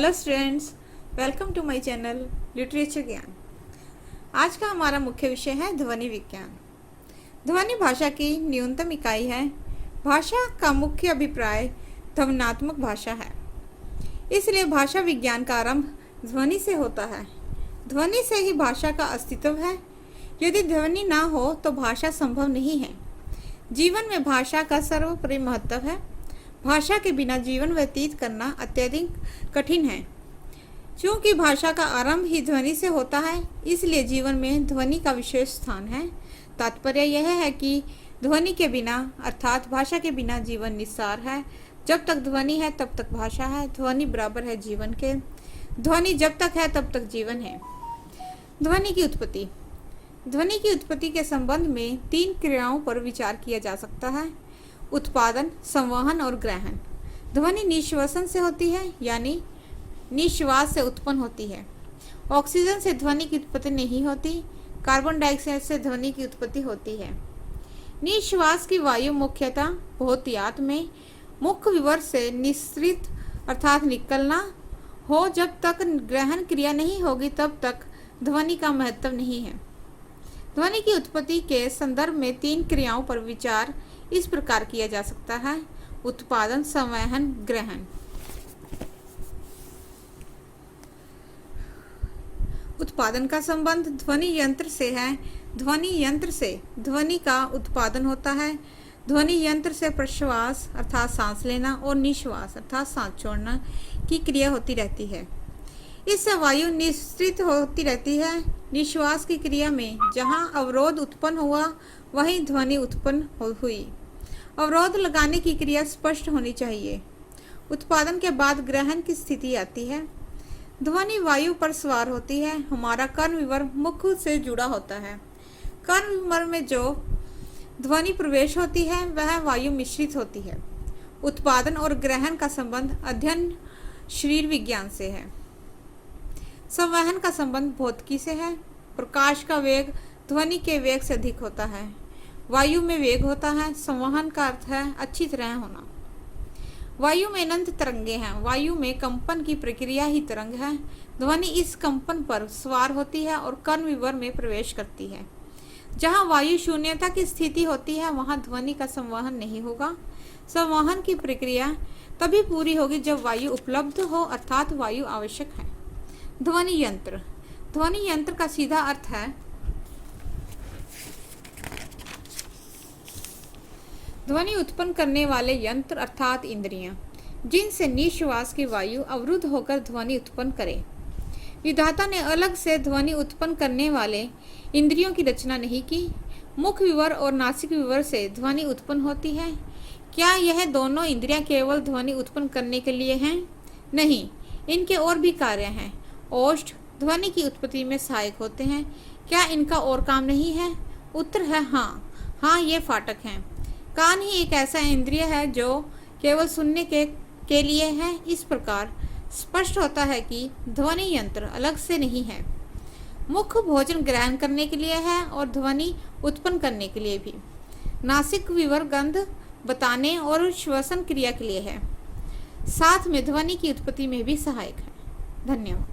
Hello students, welcome to my channel literature ज्ञान। आज का हमारा मुख्य विषय है ध्वनि विज्ञान। ध्वनि भाषा की न्यूनतम इकाई है। भाषा का मुख्य अभिप्राय ध्वन्यात्मक भाषा है, इसलिए भाषा विज्ञान का आरंभ ध्वनि से होता है। ध्वनि से ही भाषा का अस्तित्व है। यदि ध्वनि ना हो तो भाषा संभव नहीं है। जीवन में भाषा का सर्वोपरि महत्व है। भाषा के बिना जीवन व्यतीत करना अत्यधिक कठिन है। क्योंकि भाषा का आरंभ ही ध्वनि से होता है, इसलिए जीवन में ध्वनि का विशेष स्थान है। तात्पर्य यह है कि ध्वनि के बिना अर्थात भाषा के बिना जीवन निस्सार है। जब तक ध्वनि है तब तक भाषा है। ध्वनि बराबर है जीवन के। ध्वनि जब तक है तब तक जीवन है। ध्वनि की उत्पत्ति। ध्वनि की उत्पत्ति के संबंध में 3 क्रियाओं पर विचार किया जा सकता है: उत्पादन, संवहन और ग्रहण। ध्वनि निश्वसन से होती है, यानी निश्वास से उत्पन्न होती है। ऑक्सीजन से ध्वनि की उत्पत्ति नहीं होती। कार्बन डाइऑक्साइड से ध्वनि की उत्पत्ति होती है। निश्वास की वायु मुख्यतः बहुतायत में मुख्य विवर से निस्सृत अर्थात निकलना हो। जब तक ग्रहण क्रिया नहीं होगी तब तक ध्वनि का महत्व नहीं है। ध्वनि की उत्पत्ति के संदर्भ में 3 क्रियाओं पर विचार इस प्रकार किया जा सकता है: उत्पादन, संवहन, ग्रहण। उत्पादन का संबंध ध्वनि यंत्र से है। ध्वनि यंत्र से ध्वनि का उत्पादन होता है। ध्वनि यंत्र से प्रश्वास अर्थात सांस लेना और निश्वास अर्थात सांस छोड़ना की क्रिया होती रहती है। इससे वायु निःसृत होती रहती है। निश्वास की क्रिया में जहाँ अवरोध उत्पन्न हुआ वहीं ध्वनि उत्पन्न हुई। अवरोध लगाने की क्रिया स्पष्ट होनी चाहिए। उत्पादन के बाद ग्रहण की स्थिति आती है। ध्वनि वायु पर सवार होती है। हमारा कर्ण विवर मुख से जुड़ा होता है। कर्ण विवर में जो ध्वनि प्रवेश होती है वह वायु मिश्रित होती है। उत्पादन और ग्रहण का संबंध अध्ययन शरीर विज्ञान से है। संवहन का संबंध भौतिकी से है। प्रकाश का वेग ध्वनि के वेग से अधिक होता है। वायु में वेग होता है। संवहन का अर्थ है अच्छी तरह होना। वायु में अनंत तरंगे हैं। वायु में कंपन की प्रक्रिया ही तरंग है। ध्वनि इस कंपन पर सवार होती है और कर्ण विवर में प्रवेश करती है। जहाँ वायु शून्यता की स्थिति होती है वहाँ ध्वनि का संवहन नहीं होगा। संवहन की प्रक्रिया तभी पूरी होगी जब वायु उपलब्ध हो अर्थात वायु आवश्यक है। ध्वनि यंत्र। ध्वनि यंत्र का सीधा अर्थ है ध्वनि उत्पन्न करने वाले यंत्र अर्थात इंद्रियां, जिनसे निश्वास की वायु अवरुद्ध होकर ध्वनि उत्पन्न करे। विधाता ने अलग से ध्वनि उत्पन्न करने वाले इंद्रियों की रचना नहीं की। मुख विवर और नासिक विवर से ध्वनि उत्पन्न होती है। क्या यह दोनों इंद्रियां केवल ध्वनि उत्पन्न करने के लिए हैं? नहीं, इनके और भी कार्य हैं। ओष्ठ ध्वनि की उत्पत्ति में सहायक होते हैं। क्या इनका और काम नहीं है? उत्तर है हाँ, ये फाटक हैं। कान ही एक ऐसा इंद्रिय है जो केवल सुनने के लिए है। इस प्रकार स्पष्ट होता है कि ध्वनि यंत्र अलग से नहीं है। मुख भोजन ग्रहण करने के लिए है और ध्वनि उत्पन्न करने के लिए भी। नासिक विवर गंध बताने और श्वसन क्रिया के लिए है। साथ में ध्वनि की उत्पत्ति में भी सहायक है। धन्यवाद।